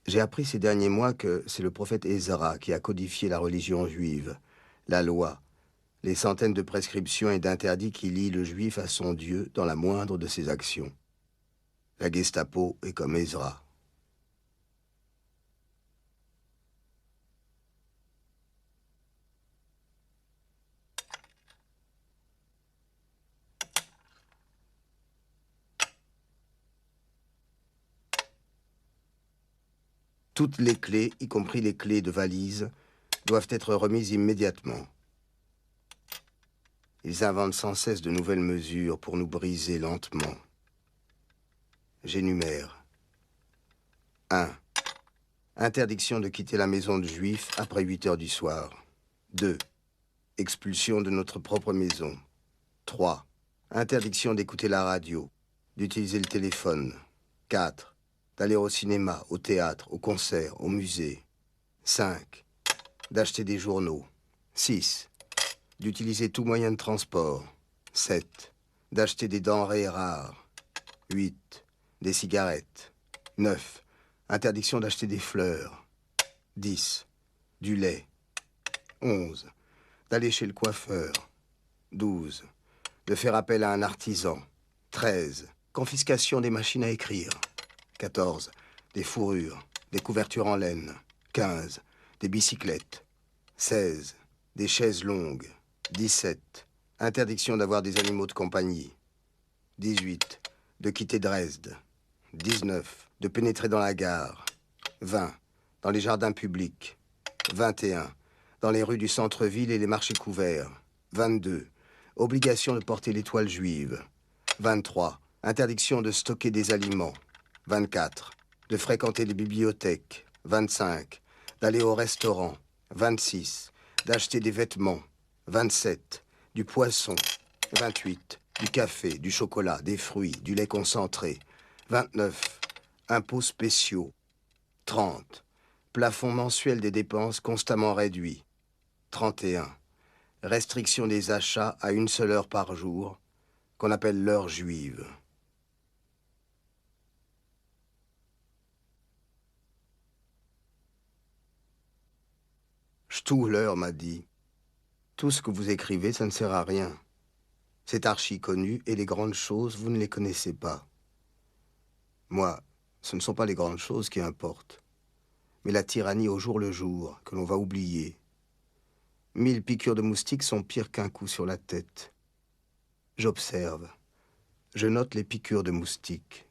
J'ai appris ces derniers mois que c'est le prophète Ezra qui a codifié la religion juive, la loi, les centaines de prescriptions et d'interdits qui lient le juif à son Dieu dans la moindre de ses actions. La Gestapo est comme Ezra. Toutes les clés, y compris les clés de valise, doivent être remises immédiatement. Ils inventent sans cesse de nouvelles mesures pour nous briser lentement. J'énumère. 1. Interdiction de quitter la maison de juif après 8 heures du soir. 2. Expulsion de notre propre maison. 3. Interdiction d'écouter la radio, d'utiliser le téléphone. 4. D'aller au cinéma, au théâtre, au concert, au musée. 5. D'acheter des journaux. 6. D'utiliser tout moyen de transport. 7. D'acheter des denrées rares. 8. Des cigarettes. 9. Interdiction d'acheter des fleurs. 10. Du lait. 11. D'aller chez le coiffeur. 12. De faire appel à un artisan. 13. Confiscation des machines à écrire. 14. Des fourrures, des couvertures en laine. 15. Des bicyclettes. 16. Des chaises longues. 17. Interdiction d'avoir des animaux de compagnie. 18. De quitter Dresde. 19. De pénétrer dans la gare. 20. Dans les jardins publics. 21. Dans les rues du centre-ville et les marchés couverts. 22. Obligation de porter l'étoile juive. 23. Interdiction de stocker des aliments. 24. De fréquenter les bibliothèques. 25. D'aller au restaurant. 26. D'acheter des vêtements. 27. Du poisson. 28. Du café, du chocolat, des fruits, du lait concentré. 29. Impôts spéciaux. 30. Plafond mensuel des dépenses constamment réduit. 31. Restriction des achats à une seule heure par jour, qu'on appelle l'heure juive. Stuhler m'a dit « Tout ce que vous écrivez, ça ne sert à rien. C'est archi connu et les grandes choses, vous ne les connaissez pas. Moi, ce ne sont pas les grandes choses qui importent, mais la tyrannie au jour le jour, que l'on va oublier. 1000 piqûres de moustiques sont pires qu'un coup sur la tête. J'observe. Je note les piqûres de moustiques.